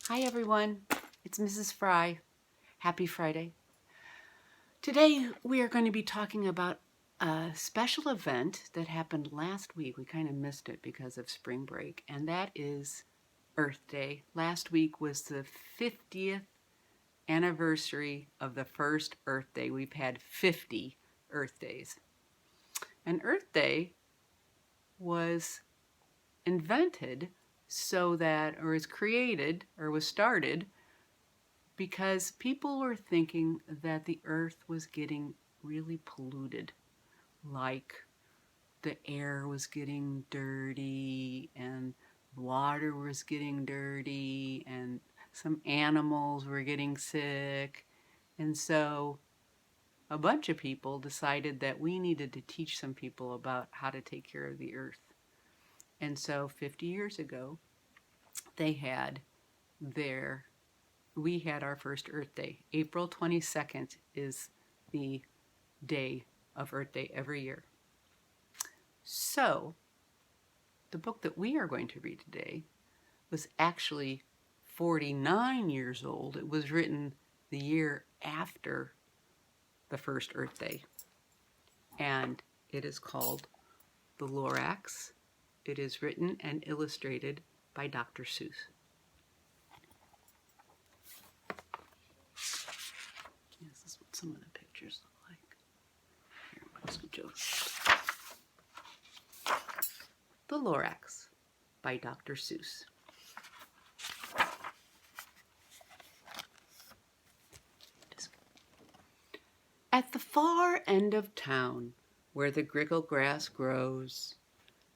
Hi everyone, it's Mrs. Fry. Happy Friday. Today we are going to be talking about a special event that happened last week. We kind of missed it because of spring break, and that is Earth Day. Last week was the 50th anniversary of the first Earth Day. We've had 50 Earth Days. And Earth Day was invented was started because people were thinking that the earth was getting really polluted, like the air was getting dirty and water was getting dirty and some animals were getting sick. And so a bunch of people decided that we needed to teach some people about how to take care of the earth. And so 50 years ago, they had their we had our first Earth Day. April 22nd is the day of Earth Day every year. So, the book that we are going to read today was actually 49 years old. It was written the year after the first Earth Day. And it is called The Lorax. It is written and illustrated by Dr. Seuss. This is what some of the pictures look like. Here, let's go. The Lorax by Dr. Seuss. At the far end of town, where the grickle grass grows,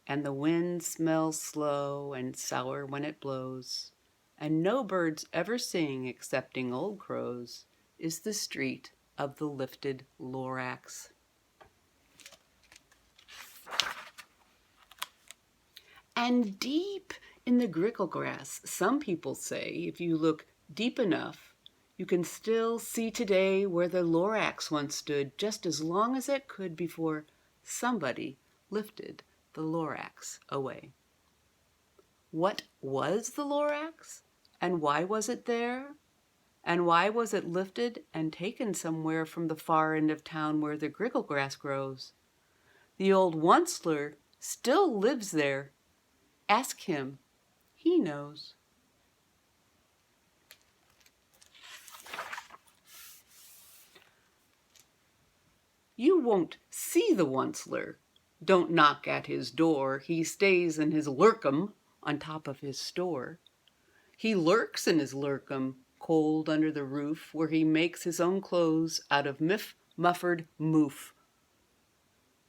and the wind smells slow and sour when it blows, and no birds ever sing excepting old crows, is the street of the lifted Lorax. And deep in the grickle grass, some people say, if you look deep enough, you can still see today where the Lorax once stood, just as long as it could before somebody lifted the Lorax away. What was the Lorax? And why was it there? And why was it lifted and taken somewhere from the far end of town where the grickle grass grows? The old Onceler still lives there. Ask him. He knows. You won't see the Onceler. Don't knock at his door. He stays in his lurkum on top of his store. He lurks in his lurkum, cold under the roof, where he makes his own clothes out of muffered moof.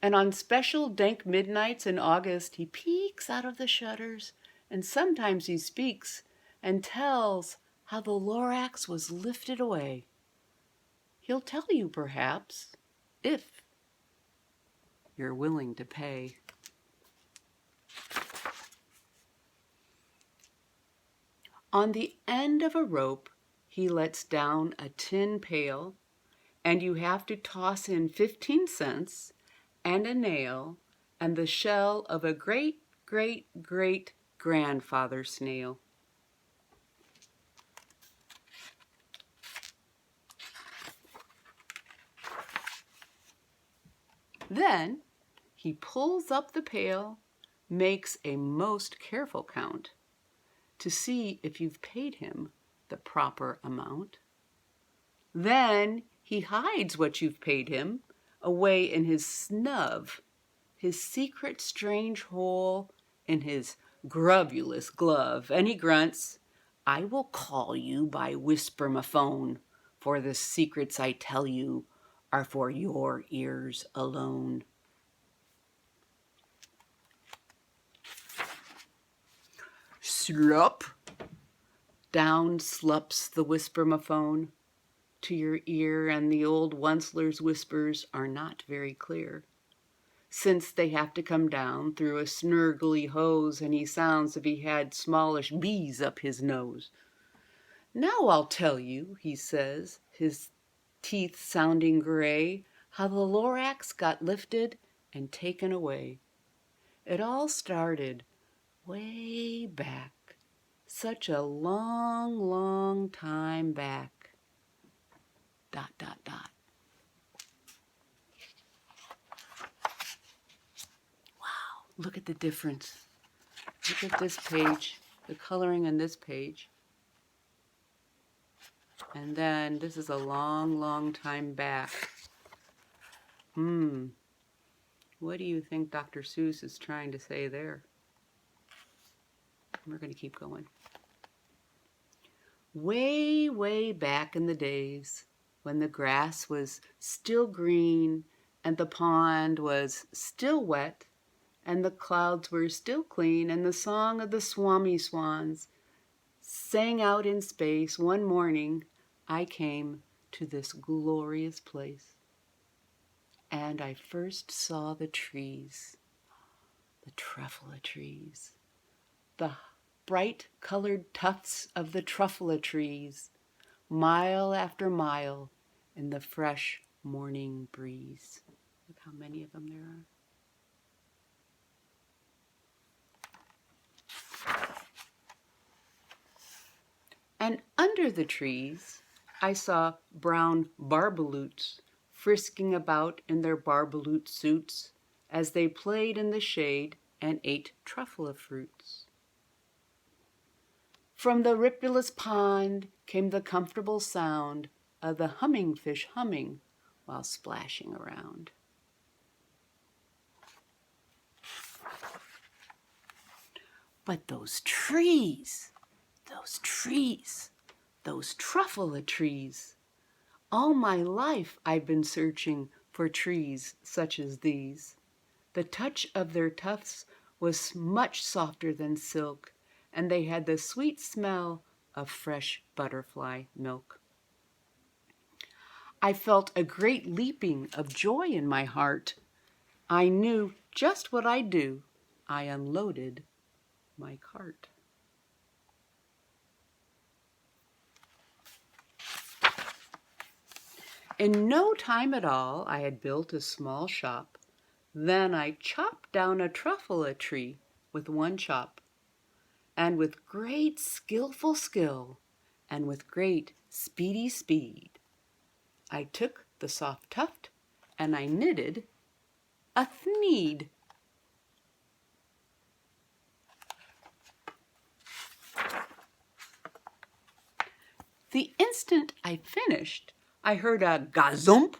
And on special dank midnights in August, he peeks out of the shutters, and sometimes he speaks and tells how the Lorax was lifted away. He'll tell you, perhaps, if you're willing to pay. On the end of a rope, he lets down a tin pail, and you have to toss in 15 cents and a nail and the shell of a great-great-great-grandfather snail. Then he pulls up the pail, makes a most careful count to see if you've paid him the proper amount. Then he hides what you've paid him away in his snub, his secret strange hole in his grubulous glove, and he grunts, I will call you by whisper-ma-phone, for the secrets I tell you are for your ears alone. Slop! Down slups the whisper-ma-phone to your ear, and the old Onceler's whispers are not very clear, since they have to come down through a snurgly hose, and he sounds if he had smallish bees up his nose. Now I'll tell you, he says, his teeth sounding gray, how the Lorax got lifted and taken away. It all started way back such a long, long time back. ... Look at the difference. Look at this page, the coloring on this page. And then this is a long, long time back. What do you think Dr. Seuss is trying to say there? We're going to keep going. Way, way back in the days when the grass was still green and the pond was still wet and the clouds were still clean and the song of the Swami swans sang out in space, one morning I came to this glorious place. And I first saw the trees, the truffula trees, the bright colored tufts of the truffula trees, mile after mile in the fresh morning breeze. Look how many of them there are. And under the trees, I saw brown barbaloots frisking about in their barbaloot suits as they played in the shade and ate truffula fruits. From the rippleless pond came the comfortable sound of the humming fish humming while splashing around. But those trees, those truffula trees. All my life I've been searching for trees such as these. The touch of their tufts was much softer than silk, and they had the sweet smell of fresh butterfly milk. I felt a great leaping of joy in my heart. I knew just what I'd do. I unloaded my cart. In no time at all, I had built a small shop. Then I chopped down a truffula tree with one chop. And with great skillful skill, and with great speedy speed, I took the soft tuft and I knitted a thneed. The instant I finished, I heard a gazump.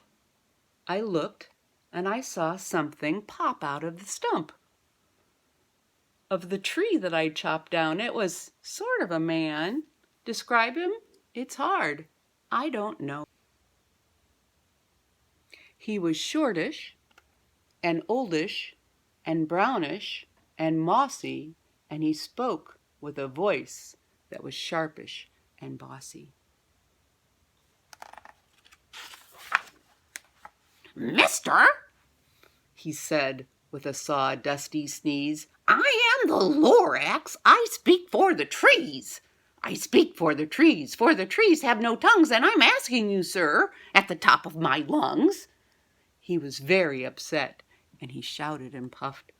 I looked, and I saw something pop out of the stump of the tree that I chopped down. It was sort of a man. Describe him? It's hard. I don't know. He was shortish, and oldish, and brownish, and mossy, and he spoke with a voice that was sharpish and bossy. "Mister," he said with a sawdusty sneeze, "I am the Lorax. I speak for the trees. I speak for the trees have no tongues, and I'm asking you, sir, at the top of my lungs." He was very upset, and he shouted and puffed,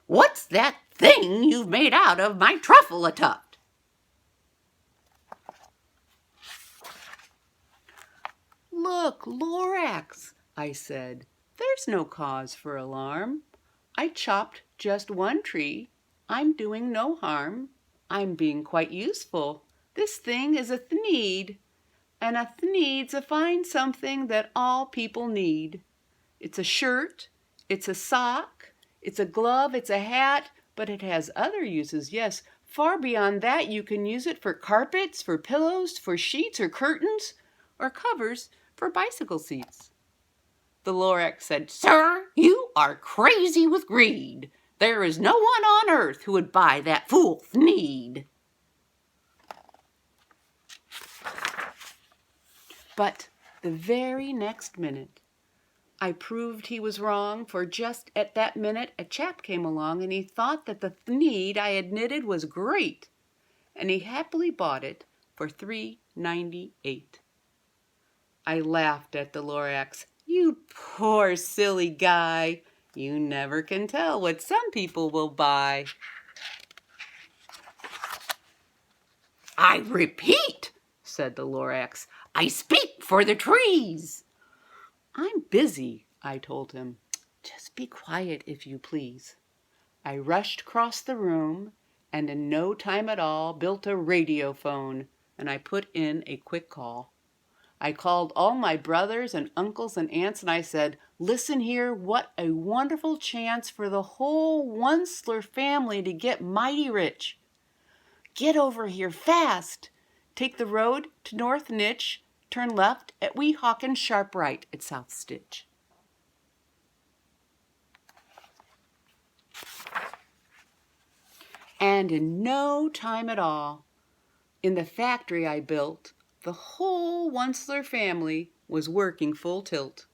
"What's that thing you've made out of my truffula tuft?" "Look, Lorax," I said, "there's no cause for alarm. I chopped just one tree. I'm doing no harm. I'm being quite useful. This thing is a thneed, and a thneed's a fine something that all people need. It's a shirt, it's a sock, it's a glove, it's a hat, but it has other uses, yes. Far beyond that, you can use it for carpets, for pillows, for sheets or curtains, or covers for bicycle seats." The Lorax said, "Sir, you are crazy with greed. There is no one on earth who would buy that fool thneed." But the very next minute, I proved he was wrong, for just at that minute a chap came along and he thought that the thneed I had knitted was great, and he happily bought it for $3.98. I laughed at the Lorax. "You poor silly guy. You never can tell what some people will buy." I repeat, said the Lorax, I speak for the trees. I'm busy, I told him. Just be quiet, if you please. I rushed across the room and in no time at all built a radiophone, and I put in a quick call. I called all my brothers and uncles and aunts and I said, listen here, what a wonderful chance for the whole Onceler family to get mighty rich. Get over here fast. Take the road to North Nitch, turn left at Weehawken and sharp right at South Stitch. And in no time at all, in the factory I built, the whole Onceler family was working full tilt.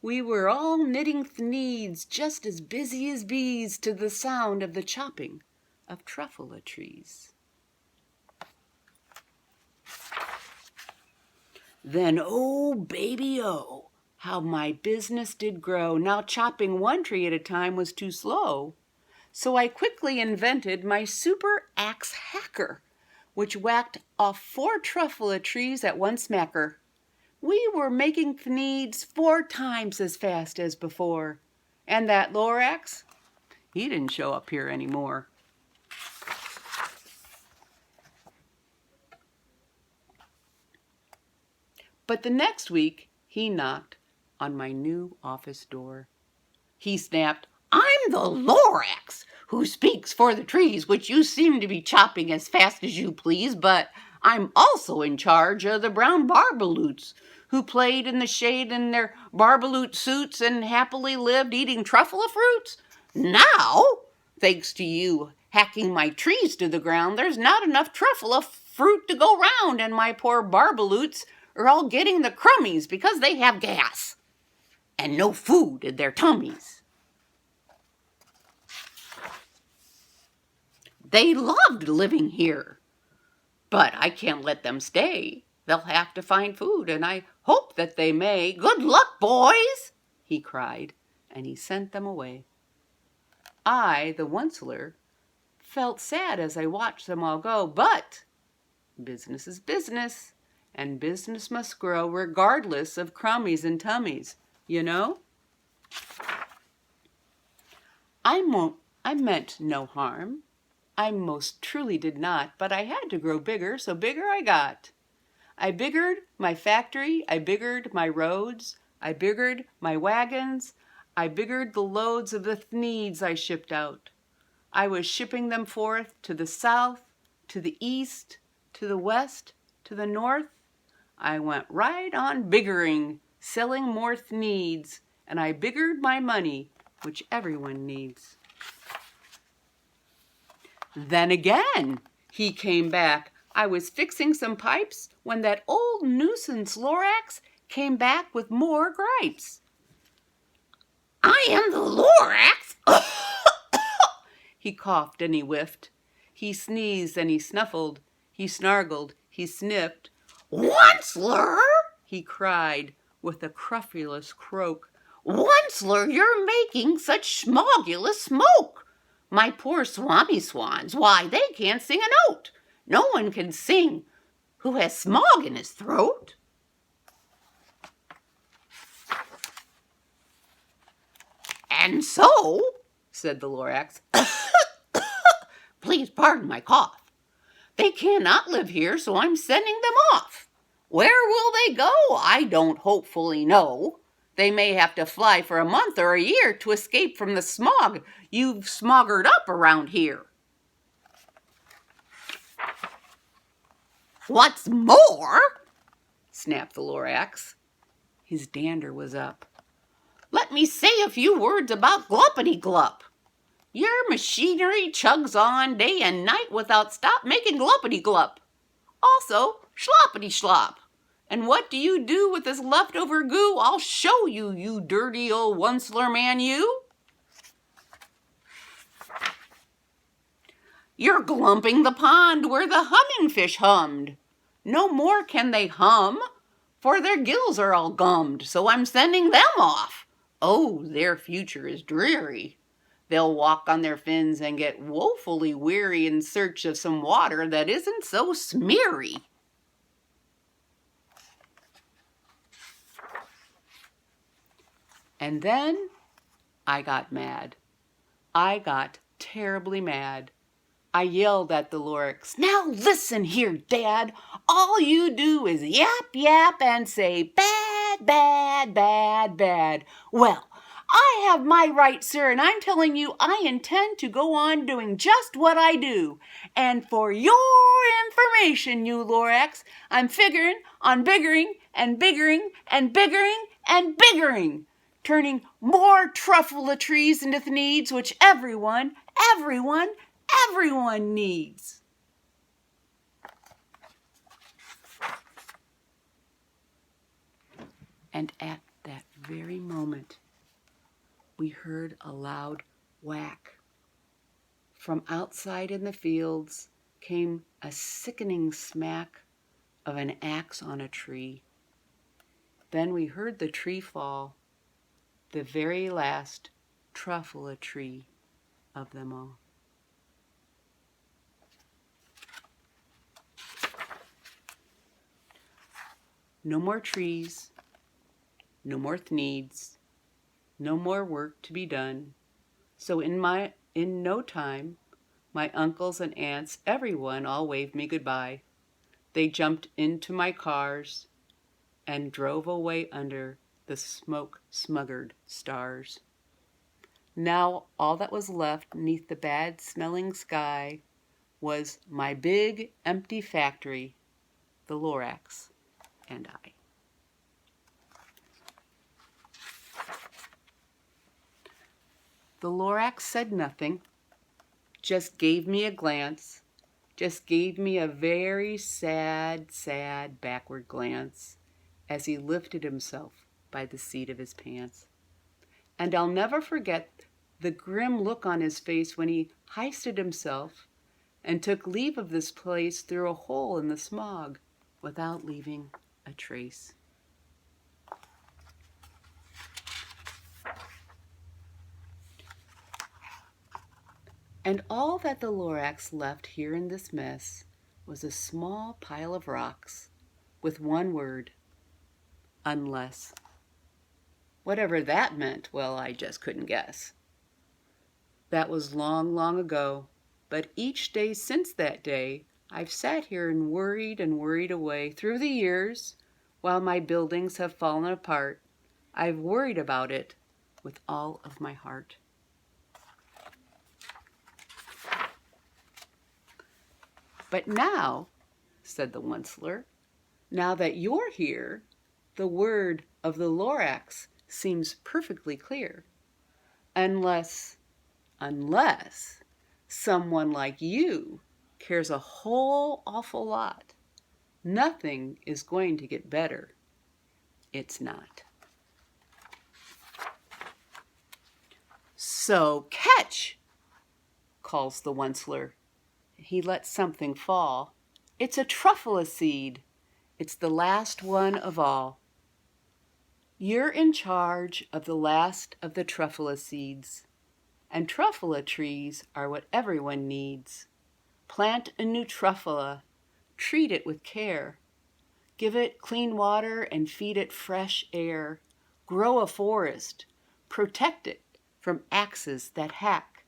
We were all knitting thneeds, just as busy as bees, to the sound of the chopping of truffula trees. Then, oh, baby, oh, how my business did grow. Now chopping one tree at a time was too slow. So I quickly invented my super axe hacker, which whacked off 4 truffula trees at one smacker. We were making thneeds 4 times as fast as before. And that Lorax, he didn't show up here anymore. But the next week, he knocked on my new office door. He snapped, I'm the Lorax who speaks for the trees, which you seem to be chopping as fast as you please, but I'm also in charge of the brown barbaloots who played in the shade in their barbaloot suits and happily lived eating truffula fruits. Now, thanks to you hacking my trees to the ground, there's not enough truffula fruit to go round, and my poor barbaloots are all getting the crummies because they have gas and no food in their tummies. They loved living here, but I can't let them stay. They'll have to find food, and I hope that they may. Good luck, boys, he cried, and he sent them away. I, the Onceler, felt sad as I watched them all go, but business is business, and business must grow regardless of crummies and tummies, you know? I meant no harm. I most truly did not, but I had to grow bigger, so bigger I got. I biggered my factory, I biggered my roads, I biggered my wagons, I biggered the loads of the thneeds I shipped out. I was shipping them forth to the south, to the east, to the west, to the north. I went right on biggering, selling more thneeds, and I biggered my money, which everyone needs. Then again, he came back. I was fixing some pipes when that old nuisance Lorax came back with more gripes. I am the Lorax! He coughed and he whiffed. He sneezed and he snuffled. He snargled. He sniffed. Onceler! He cried with a crufulous croak. Onceler, you're making such smogulous smoke! My poor swami swans, why, they can't sing a note. No one can sing who has smog in his throat. And so, said the Lorax, please pardon my cough, they cannot live here, so I'm sending them off. Where will they go? I don't hopefully know. They may have to fly for a month or a year to escape from the smog you've smoggered up around here. What's more, snapped the Lorax. His dander was up. Let me say a few words about Gluppity-Glup. Your machinery chugs on day and night without stop making Gluppity-Glup. Also, Schloppity-Schlop. And what do you do with this leftover goo? I'll show you, you dirty old Onceler man, you. You're glumping the pond where the humming fish hummed. No more can they hum, for their gills are all gummed, so I'm sending them off. Oh, their future is dreary. They'll walk on their fins and get woefully weary in search of some water that isn't so smeary. And then I got mad. I got terribly mad. I yelled at the Lorax, "Now listen here, Dad. All you do is yap, yap, and say bad, bad, bad, bad. Well, I have my right, sir, and I'm telling you I intend to go on doing just what I do. And for your information, you Lorax, I'm figuring on biggering and biggering and biggering and biggering, turning more truffula trees into the needs which everyone needs." And at that very moment, we heard a loud whack. From outside in the fields came a sickening smack of an axe on a tree. Then we heard the tree fall, the very last truffula tree of them all. No more trees, no more needs, no more work to be done. So in no time, my uncles and aunts, everyone, all waved me goodbye. They jumped into my cars and drove away under the smoke-smuggered stars. Now all that was left neath the bad-smelling sky was my big, empty factory, the Lorax, and I. The Lorax said nothing, just gave me a glance, just gave me a very sad, sad backward glance as he lifted himself by the seat of his pants. And I'll never forget the grim look on his face when he hoisted himself and took leave of this place through a hole in the smog without leaving a trace. And all that the Lorax left here in this mess was a small pile of rocks with one word, unless. Whatever that meant, well, I just couldn't guess. That was long, long ago, but each day since that day, I've sat here and worried away through the years, while my buildings have fallen apart. I've worried about it with all of my heart. But now, said the Onceler, now that you're here, the word of the Lorax seems perfectly clear. Unless someone like you cares a whole awful lot, nothing is going to get better. It's not. So catch, calls the Onceler. He lets something fall. It's a truffula seed. It's the last one of all. You're in charge of the last of the truffula seeds. And truffula trees are what everyone needs. Plant a new truffula. Treat it with care. Give it clean water and feed it fresh air. Grow a forest. Protect it from axes that hack.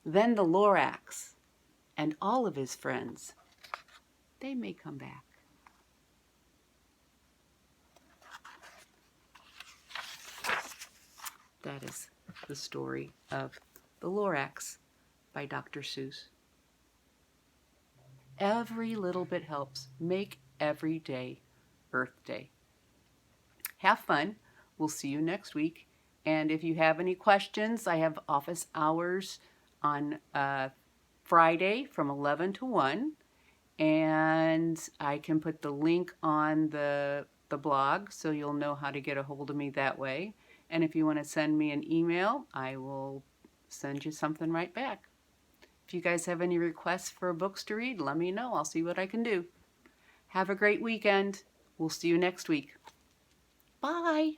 Then the Lorax and all of his friends, they may come back. That is the story of The Lorax by Dr. Seuss. Every little bit helps. Make every day Earth Day. Have fun. We'll see you next week. And if you have any questions, I have office hours on Friday from 11 to 1. And I can put the link on the blog so you'll know how to get a hold of me that way. And if you want to send me an email, I will send you something right back. If you guys have any requests for books to read, let me know. I'll see what I can do. Have a great weekend. We'll see you next week. Bye.